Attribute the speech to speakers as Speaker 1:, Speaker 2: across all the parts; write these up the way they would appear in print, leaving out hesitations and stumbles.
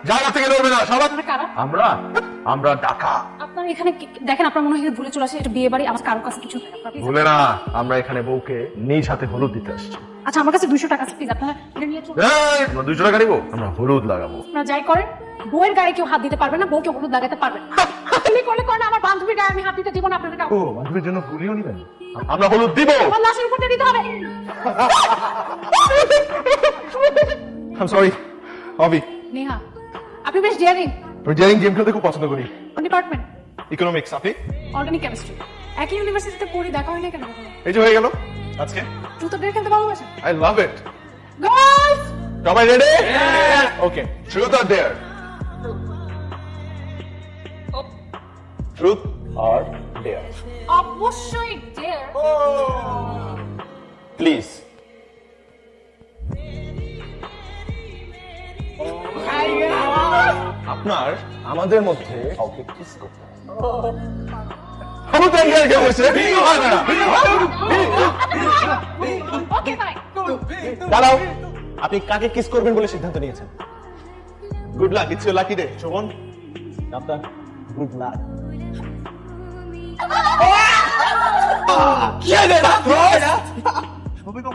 Speaker 1: জায়গা থেকে লড়বে না সবাই। আমরা ডাকা।
Speaker 2: আপনার এখানে দেখেন, আপনার মনে হয় ভুলে চলে আসে, এটা বিয়ে বাড়ি, আমার কারো কাছে কিছু
Speaker 1: ভুলে না, আমরা এখানে বউকে নিজ হাতে হলুদ দিতে আসছি।
Speaker 2: আচ্ছা, আমার কাছে 200 টাকা আছে, প্লিজ আপনারা এটা নিয়ে চলুন।
Speaker 1: 200 টাকা নিবো? আমরা হলুদ লাগাবো।
Speaker 2: আপনারা যাই করেন, বউয়ের গায়ে কেউ হাত দিতে পারবে না, বউকে হলুদ লাগাতে পারবে না। আপনি করলে করেন, আমার বান্ধবীর গায়ে আমি হাত দিতে দিব না আপনাদের কাউকে।
Speaker 1: ও, বান্ধবীর জন্য গুলিও নিবেন? আমরা হলুদ দিব।
Speaker 2: আমার লাশের উপর দিতে হবে।
Speaker 1: I'm sorry, অভি।
Speaker 2: নেহা, আপনি বেশ ডেয়ারিং।
Speaker 1: আমি ডেয়ারিং গেম খেলতে খুব পছন্দ করি।
Speaker 2: কোন ডিপার্টমেন্ট?
Speaker 1: ইকোনমিক্স। আপনি?
Speaker 2: Organic chemistry. একই ইউনিভার্সিটিতে পড়ি, দেখা হয় না কেন?
Speaker 1: এই যে হয়ে গেল আজকে।
Speaker 2: ট্রুথ অর ডেয়ার খেলতে ভালোবাসেন?
Speaker 1: I love it.
Speaker 2: গার্লস,
Speaker 1: সবাই ready? Okay, truth or dare? Truth or dare?
Speaker 2: অবশ্যই ডেয়ার।
Speaker 1: প্লিজ। আপনার আমাদের মধ্যে কাউকে কিস করতে
Speaker 2: ওকে বাই।
Speaker 1: দাঁড়াও, আপনি কাকে কিস করবেন বলে সিদ্ধান্ত নিয়েছেন? Good luck, it's your lucky day. Shovan, আপনার গুড লাক। কি আছে না? সবই কম।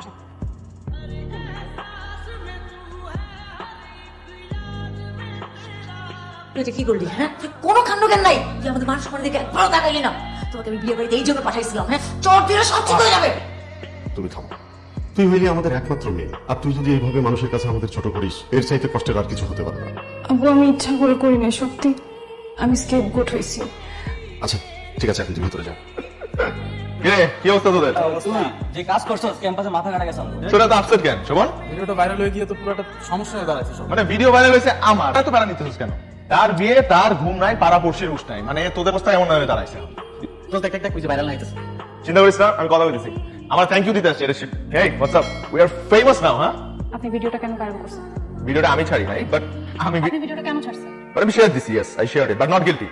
Speaker 3: তুই এটা কি করলি? হ্যাঁ, তুই কোনো কাণ্ডজ্ঞান নাই, তুই আমাদের মানুষ মনে দেখে একবারও তাকাইলি না। তোমাকে আমি বিয়ে বাড়িতে এই জন্য পাঠাইছিলাম, হ্যাঁ, চট দিলে সব ঠিক হয়ে যাবে।
Speaker 4: তুমি থামো। তুই হইলি আমাদের একমাত্র মেয়ে, আর তুই যদি এইভাবে মানুষের কাছে আমাদের ছোট করিস, এর চাইতে কষ্টের আর কিছু হতে পারে না।
Speaker 5: আব্বু, আমি ইচ্ছা করে করি না, সত্যি আমি স্কেপগোট হয়েছি।
Speaker 4: আচ্ছা ঠিক আছে, এখন তুই ভিতরে যা।
Speaker 1: কি অবস্থা তোদের?
Speaker 6: যে কাজ করছো ক্যাম্পাসে মাথা কাটা গেছে।
Speaker 1: তোরা তো আপসেট কেন শোভন?
Speaker 6: ভিডিওটা ভাইরাল হয়ে গিয়ে তো পুরো একটা সমস্যা হয়ে দাঁড়াচ্ছে।
Speaker 1: মানে ভিডিও ভাইরাল হয়েছে আমার, এত প্যারা নিতেছিস কেন? তার বিয়ে, তার ঘুম নাই, পাড়া পড়শির উস নাই, মানে তোদের অবস্থা এমন হয়ে দাঁড়াইছে।
Speaker 6: তো একটা কুইজ ভাইরাল হইতেছে।
Speaker 1: চিন্তা করিস না, আমি কথা বলতেছি। আমার থ্যাংক ইউ দিতে আসছি। Hey, what's up? We are famous now. হ্যাঁ,
Speaker 2: আপনি ভিডিওটা কেন ভাইরাল করছেন?
Speaker 1: ভিডিওটা আমি ছাড়ি নাই, বাট
Speaker 2: আপনি ভিডিওটা কেন ছাড়ছেন?
Speaker 1: আমি শেয়ার দিছি। Yes, I shared it, but not guilty.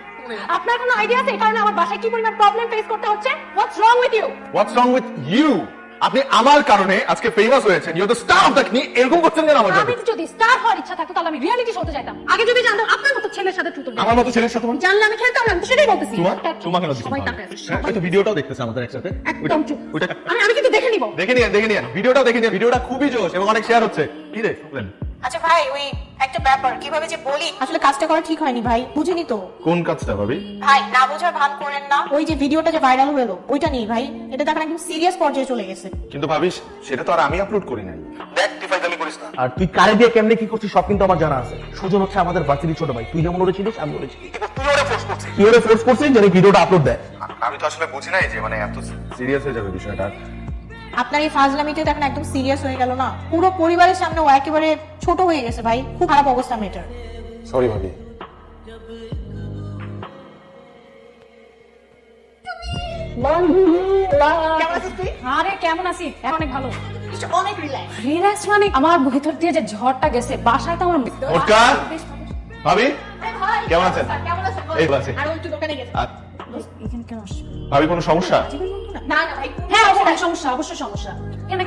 Speaker 2: আপনার কোনো আইডিয়া আছে এই কারণে আমার বাসায় কি পরিমাণ প্রবলেম ফেস করতে হচ্ছে? What's wrong with you?
Speaker 1: What's wrong with you? আপনি আমার কারণে আজকে ফেমাস হয়েছেন। You are the star of the নি, এরকম করছেন কেন আমার
Speaker 2: আমি
Speaker 1: জন্য?
Speaker 2: যদি স্টার হওয়ার ইচ্ছা থাকতো তাহলে আমি রিয়েলিটি শোতে যেতাম। আগে যদি জানতাম আপনার মতো ছেলের সাথে ট্রুথ অর ডেয়ার,
Speaker 1: আমার মতো ছেলের সাথে
Speaker 2: জানলে আমি খেলতাম না, আমি তো সেটাই বলতেছি।
Speaker 1: চুমা কেন দিচ্ছেন?
Speaker 2: সবাই তাকায় আছে, সবাই।
Speaker 1: এই তো ভিডিওটাও দেখতেছে আমাদের একসাথে।
Speaker 2: একদম চুপ।
Speaker 1: ওইটা
Speaker 2: আমি কিন্তু দেখে নিব।
Speaker 1: দেখে নিন, ভিডিওটাও দেখে নিন। ভিডিওটা খুবই জোশ এবং অনেক শেয়ার হচ্ছে। কি রে শুনলেন?
Speaker 3: আচ্ছা ভাই, ওই একটা ব্যাপার, কিভাবে যে বলি, আসলে কাজটা করা ঠিক হয়নি ভাই, বুঝিনি তো।
Speaker 1: কোন কাজটা ভাবি?
Speaker 3: ভাই না বোঝার ভান করেন না, ওই যে ভিডিওটা যে ভাইরাল হলো ওইটা নিয়ে ভাই, এটা দেখেন একদম সিরিয়াস পর্যায়ে চলে গেছে।
Speaker 1: কিন্তু ভাবিস সেটা তো আর আমি আপলোড করি নাই। দেখ টিফাইদামি করিস না।
Speaker 6: আর তুই কারে দিয়ে কেমনে কি করছিস সব কিন্তু আমার জানা আছে। সুজন হচ্ছে আমাদের ভার্সিটির ছোট ভাই, তুই যেমন ওরেছিলিস আমি ওরেছি।
Speaker 1: তুই ওরে ফোর্স করছিস।
Speaker 6: কি ওরে ফোর্স করছিস যেন ভিডিওটা আপলোড দেয়?
Speaker 1: আমি তো আসলে বুঝি নাই যে মানে এত সিরিয়াস হয়ে যাবে বিষয়টা।
Speaker 3: আপনার এই ফাজলামিতে দেখেন একদম সিরিয়াস হয়ে গেল না, পুরো পরিবারের সামনে ও একেবারে ছোট হয়ে গেছে ভাই, খুব খারাপ অবস্থা মেয়েটার।
Speaker 1: সরি ভাবি।
Speaker 3: কেমন আছিস তুই?
Speaker 2: আরে কেমন আছি? অনেক ভালো।
Speaker 3: অনেক রিল্যাক্স।
Speaker 2: রিল্যাক্স মানে আমার ভিতর দিয়ে যে ঝড়টা গেছে, বাসায় তো আমার
Speaker 1: ওটকা ভাবি
Speaker 3: ভাই
Speaker 1: কেমন আছেন?
Speaker 3: কেমন আছেন?
Speaker 1: এই তো আছি।
Speaker 3: আর ওই একটু দোকানে গেছে।
Speaker 1: আর
Speaker 2: এখানে কেন আসছেন?
Speaker 1: ভাবি কোনো সমস্যা?
Speaker 3: না না ভাই,
Speaker 2: হ্যাঁ অবশ্যই সমস্যা, অবশ্যই সমস্যা।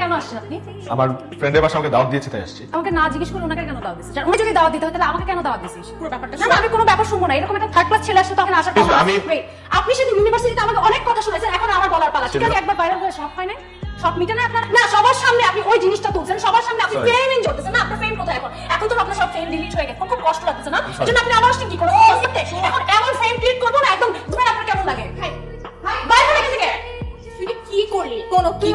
Speaker 2: কেন আসছেন আপনি?
Speaker 1: আমার ফ্রেন্ডের বাসা আমাকে দাওয়াত দিয়েছে তাই আসছি।
Speaker 2: আমাকে না জিজ্ঞেস করে ওনাকে কেন দাওয়াত দিছিস? উনি যদি দাওয়াত দিতে হয় তাহলে আমাকে কেন দাওয়াত দিছিস? পুরো ব্যাপারটা না, আমি কোনো ব্যাপার শুনবো না। এরকম একটা থার্ড ক্লাস ছেলে আসছে তখন আসার কথা। আপনি সেদিন ইউনিভার্সিটিতে আমাকে অনেক কথা শুনেছেন, এখন আমার বলার পালা। ঠিক আছে, একবার বাইরে হয়ে সব হয় না, সব মিটে না আপনার? না, সবার সামনে আপনি ওই জিনিসটা তুলছেন, সবার সামনে আপনি ফেম এনজয় করতেছেন না। আপনার ফেম কোথায় এখন? এখন তো আপনার সব ফেম ডিলিট হয়ে গেছে, খুব কষ্ট লাগতেছে না? এজন্য আপনি আমার সাথে কি করবেন? এখন এমন ফেম ক্রিয়েট করবো না, একদম ধরে আপনার কেমন লাগে? বাইরে থেকে থেকে
Speaker 3: কি করলি? কোন কি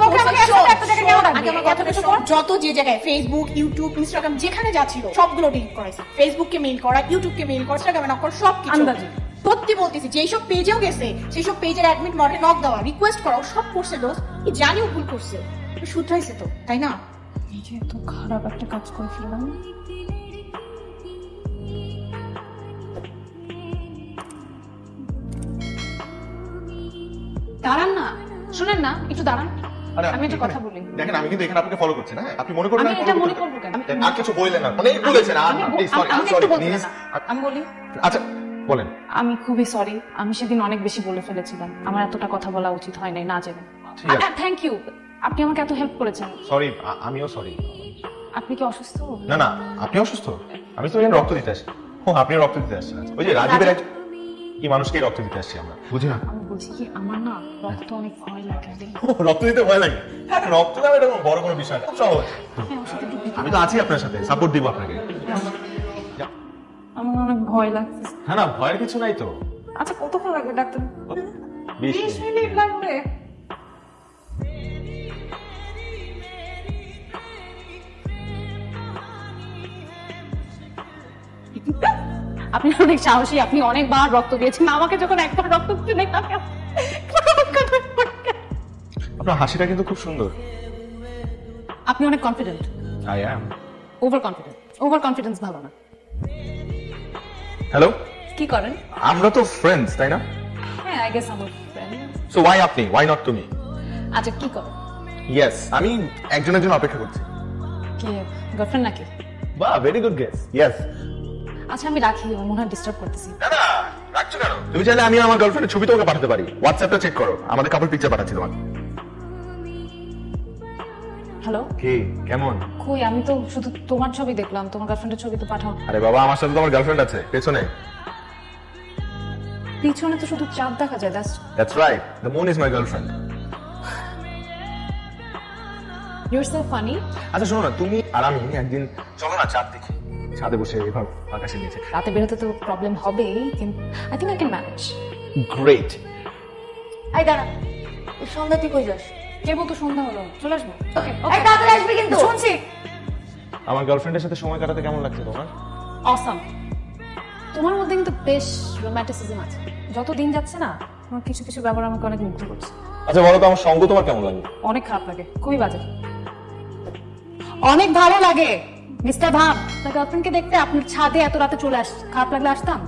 Speaker 3: যত যে জায়গায় ফেসবুক, ইউটিউব, ইনস্টাগ্রাম যেখানে যা ছিল সবগুলো ডিলিট করাইছে। ফেসবুককে মেইল করা, ইউটিউবকে মেইল করা, ইনস্টাগ্রামে নক করা, সবকিছু
Speaker 2: আন্দাজে।
Speaker 3: সত্যি বলতেছি, যেই সব পেজেও গেছে সেই সব পেজের অ্যাডমিট মডে নক দেওয়া, রিকোয়েস্ট করা, ও সব করছে দোস্ত। কি জানিও ভুল করছে, শুধরাইছে তো, তাই না?
Speaker 2: এই যে এত খারাপ একটা কাজ করে ফেললাম। দাঁড়ান না, শুনেন না, একটু দাঁড়ান। আমি একটা কথা বলি।
Speaker 1: দেখেন আমি কিন্তু এখানে আপনাকে ফলো করছি না। আপনি মনে করবেন
Speaker 2: আমি এটা মনে করবো কেন?
Speaker 1: আর কিছু বললেন না, অনেক বলেছেন।
Speaker 2: আমি একটু বলছি না। আমি বলি।
Speaker 1: আচ্ছা বলেন।
Speaker 5: আমি খুবই সরি, আমি সেদিন অনেক বেশি বলে ফেলেছিলাম, আমার এতটা কথা বলা উচিত হয় নাই না জেনে।
Speaker 1: ঠিক আছে।
Speaker 5: থ্যাংক ইউ, আপনি আমাকে এত হেল্প করেছেন।
Speaker 1: সরি, আমিও সরি।
Speaker 5: আপনি কি অসুস্থ?
Speaker 1: না না, আপনি অসুস্থ? আমি তো এখানে রক্ত দিতে আসি। ও, আপনি রক্ত দিতে আসছেন? ওই যে রাজীবের কি মানুষকে রক্ত দিতে আসছি আমরা, বুঝি না?
Speaker 5: আমি বলছি কি, আমার না রক্ত অনেক ভয় লাগে।
Speaker 1: রক্ত দিতে ভয় লাগে? হ্যাঁ, রক্ত দেওয়া এটা কোনো বড় কোনো বিষয় না, খুব সহজ।
Speaker 5: হ্যাঁ, ওর সাথে একটু দেখি।
Speaker 1: আমি তো আছি আপনার সাথে, সাপোর্ট দিব আপনাকে।
Speaker 5: আমার অনেক ভয় লাগছে।
Speaker 1: হ্যাঁ না, ভয়ের কিছু নাই তো।
Speaker 5: আচ্ছা, কতক্ষণ লাগবে ডাক্তার?
Speaker 1: 20
Speaker 5: 20
Speaker 1: মিনিট।
Speaker 5: মিনিট লাগবে? আপনি অনেক সাহসী, আপনি অনেকবার রক্ত দিয়েছেন, আমাকে যখন একবার রক্ত দিতে নেই
Speaker 1: আপনার হাসিটা কিন্তু খুব সুন্দর।
Speaker 5: আপনি অনেক confident.
Speaker 1: I am.
Speaker 5: Over confident. Over confidence ভালো না।
Speaker 1: হ্যালো,
Speaker 5: কি করেন?
Speaker 1: আমরা তো ফ্রেন্ডস, তাই না?
Speaker 5: হ্যাঁ, আই গেস আমার ফ্রেন্ড।
Speaker 1: সো ওয়াই আপনি, ওয়াই নট টু মি?
Speaker 5: আচ্ছা, কি করেন?
Speaker 1: ইয়েস, আমি একজনের জন্য অপেক্ষা করছি।
Speaker 5: কি গার্লফ্রেন্ড নাকি?
Speaker 1: বাহ, ভেরি গুড গেস। ইয়েস।
Speaker 5: আচ্ছা, আমি রাখি, ও মনে হয় ডিস্টার্ব করতেছি।
Speaker 1: না না, রাখছো কেন? তুমি চাইলে আমি আমার গার্লফ্রেন্ডের ছবি তোমাকে পাঠাতে পারি। হোয়াটসঅ্যাপটা চেক করো, আমাদের কাপল পিকচার পাঠাচ্ছি তোমাকে।
Speaker 5: হ্যালো,
Speaker 1: কি কেমন?
Speaker 5: কই, আমি তো শুধু তোমার ছবি দেখলাম, তোমার গার্লফ্রেন্ডের ছবি তো পাঠাও।
Speaker 1: আরে বাবা, আমার সাথে তো আমার গার্লফ্রেন্ড আছে পেছনে।
Speaker 5: পিছনে তো শুধু চাঁদ দেখা যায়।
Speaker 1: That's right, the moon is my girlfriend.
Speaker 5: You are so funny.
Speaker 1: আচ্ছা শোনো না, তুমি আর আমি একদিন চলো না চাঁদ দেখি, ছাদে বসে এভাবে আকাশে নিচে।
Speaker 5: রাতে বেরোতে তো প্রবলেম হবেই, কিন্তু I think I can manage.
Speaker 1: Great.
Speaker 3: I দাঁড়া, সন্ধ্যা তুই কই যাস?
Speaker 5: কে বলতো সন্ধ্যা হলো? চলে আসবো। ওকে,
Speaker 3: এই তাড়াতাড়ি আসবি কিন্তু।
Speaker 5: শুনছি।
Speaker 1: আমার গার্লফ্রেন্ডের সাথে সময় কাটাতে কেমন লাগছে তোমার?
Speaker 5: অসাম। তোমার মধ্যে কিন্তু বেশ রোম্যান্টিসিজম আছে। যত দিন যাচ্ছে না, তোমার কিছু কিছু ব্যাপার আমাকে অনেক মুগ্ধ করছে।
Speaker 1: আচ্ছা বলো তো, আমার সঙ্গ তোমার কেমন লাগে?
Speaker 5: অনেক খারাপ লাগে, খুবই বাজে। অনেক ভালো লাগে। মিস্টার ভাব, আপনার গার্লফ্রেন্ডকে দেখতে আপনার ছাদে এত রাতে চলে আস, খারাপ লাগলে আসতাম?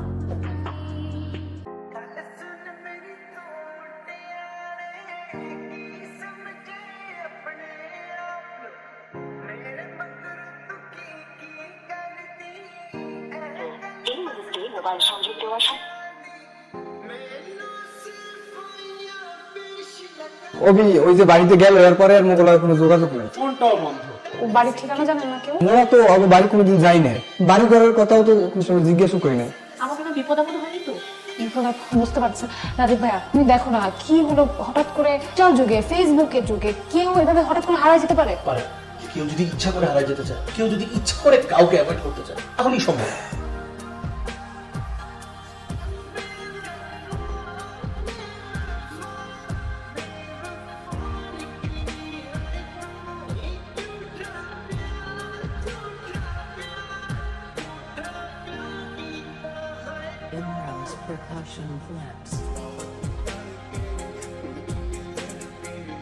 Speaker 7: এই মুহূর্তে মোবাইল সংযোগ দেওয়া
Speaker 8: অভি ওই যে বাড়িতে গেল, এরপরে আর মোগলার কোনো যোগাযোগ নেই।
Speaker 5: ও বাড়ির ঠিকানা জানেন না কেউ?
Speaker 8: মোরা তো আগে বাড়ি কোনোদিন যাই না, বাড়ি করার কথাও তো কোনো সময় জিজ্ঞাসা করি না।
Speaker 3: আমার কোনো বিপদ আপদ হয়নি তো?
Speaker 5: এরপর বুঝতে পারছি। রাজীব ভাইয়া, তুমি দেখো না কি হলো, হঠাৎ করে সোশ্যাল যুগে, ফেসবুকের যুগে কেউ এভাবে হঠাৎ করে হারায় যেতে পারে।
Speaker 6: পারে। কেউ যদি ইচ্ছা করে হারাই যেতে চায়, কেউ যদি ইচ্ছা করে কাউকে অ্যাভয়েড করতে চায়, তাহলেই সম্ভব।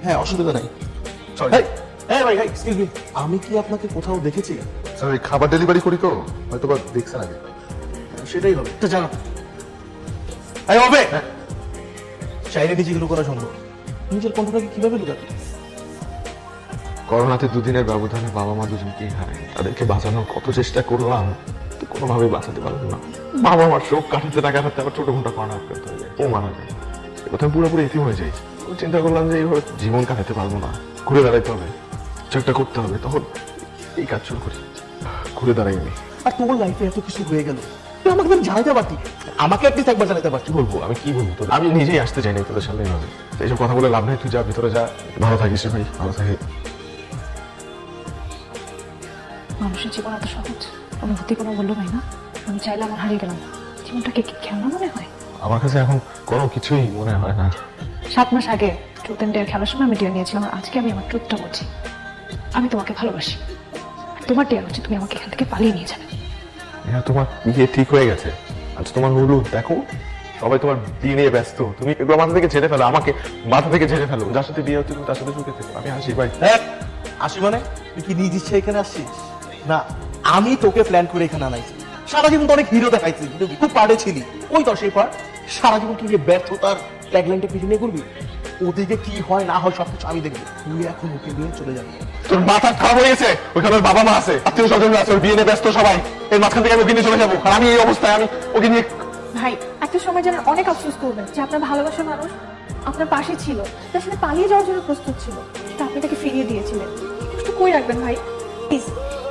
Speaker 6: হ্যাঁ, অসুবিধা নাই।
Speaker 1: সরি।
Speaker 6: হ্যাঁ ভাই, এক্সকিউজ মি, আমি কি আপনাকে কোথাও দেখেছি?
Speaker 4: স্যার এই খাবার ডেলিভারি করি তো, হয়তো বা দেখছেন আগে।
Speaker 6: সেটাই হবে। তো জানো, এই হবে চাইলে নিজে গুলো করা সম্ভব। নিজের কণ্ঠটাকে কিভাবে লুকাবে?
Speaker 4: করোনাতে দুদিনের ব্যবধানে বাবা মা দুজনকেই হারায়। তাদেরকে বাঁচানোর কত চেষ্টা করলাম, তো কোনোভাবেই বাঁচাতে পারলাম না। বাবা মার শোক কাটাতে না কাটাতে আবার ছোট মোটা করোনা আক্রান্ত হয়ে যায়, ও মারা যায়। এবার আমি পুরোপুরি এতিম হয়ে যাই। তো চিন্তা করলাম যে এইভাবে জীবন কাটাতে পারবো না, ঘুরে দাঁড়াইতে হবে, কিছু একটা করতে হবে। তখন এই কাজ শুরু করি, ঘুরে দাঁড়াই আমি।
Speaker 6: আর তোমার লাইফে এত কিছু হয়ে গেল, তুই আমাকে তো জানাতে পারতি, আমাকে অ্যাটলিস্ট একবার জানাতে পারতি।
Speaker 4: কি বলবো আমি, কি বলবো তোর? আমি নিজেই আসতে চাই না তোদের সামনে এইভাবে। তো এইসব কথা বলে লাভ নেই, তুই যা ভিতরে যা, ভালো থাকিস রে ভাই, ভালো থাকিস।
Speaker 5: মানুষের জীবন এত সহজ, অনুভূতি কোনো মূল্য নাই না? আমি চাইলে আমার হারিয়ে গেলাম, জীবনটাকে কি খেলনা মনে হয়?
Speaker 4: আমার কাছে এখন কোনো কিছুই মনে হয় না।
Speaker 5: 7 মাস আগে ট্রুথ এন্ড ডেয়ার খেলার সময় আমি ডিয়ার নিয়েছিলাম, আর আজকে আমি আমার ট্রুথটা বলছি। আমি তোমাকে ভালোবাসি। আর তোমার ডিয়ার হচ্ছে তুমি আমাকে এখান থেকে পালিয়ে নিয়ে যাবে।
Speaker 4: হ্যাঁ, তোমার বিয়ে ঠিক হয়ে গেছে। আচ্ছা তোমার হলুদ দেখো, সবাই তোমার বিয়ে নিয়ে ব্যস্ত। তুমি এগুলো মাথা থেকে ঝেড়ে ফেলো, আমাকে মাথা থেকে ঝেড়ে ফেলো। যার সাথে বিয়ে হচ্ছে তুমি তার সাথে সুখে থেকো। আমি হাসি ভাই।
Speaker 6: হ্যাঁ, আসি মানে তুই কি নিজ ইচ্ছে এখানে আসছিস? না, আমি তোকে প্ল্যান করে এখানে আনাইছি। সারা জীবন তো অনেক হিরো দেখাইছি, খুব পার্টে ছিলি। ওই তো সেই পার্ট, সারা জীবন তুই যে ব্যর্থতার ট্যাগলাইনটা পিছনে করবি, ওদিকে কি হয় না হয় সবকিছু আমি দেখবো। তুই এখন ওকে নিয়ে চলে যাবি।
Speaker 4: তোর মাথা খারাপ হয়ে গেছে। ওইখানে ওর বাবা মা আছে, আত্মীয় স্বজন আছে, ওর বিয়ে নিয়ে ব্যস্ত সবাই। এর মাঝখান থেকে আমি ওকে নিয়ে চলে যাবো, আর আমি এই অবস্থায় আমি ওকে নিয়ে।
Speaker 3: ভাই
Speaker 5: একটা সময় যেন অনেক আফসোস করবেন যে আপনার ভালোবাসার মানুষ আপনার পাশে ছিল, তার সাথে পালিয়ে যাওয়ার জন্য প্রস্তুত ছিল, তা আপনি তাকে ফিরিয়ে দিয়েছিলেন। একটু কই রাখবেন ভাই, প্লিজ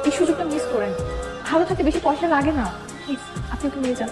Speaker 5: এই সুযোগটা মিস করেন। ভালো থাকতে বেশি পয়সা লাগে না, প্লিজ আপনি একটু নিয়ে যান।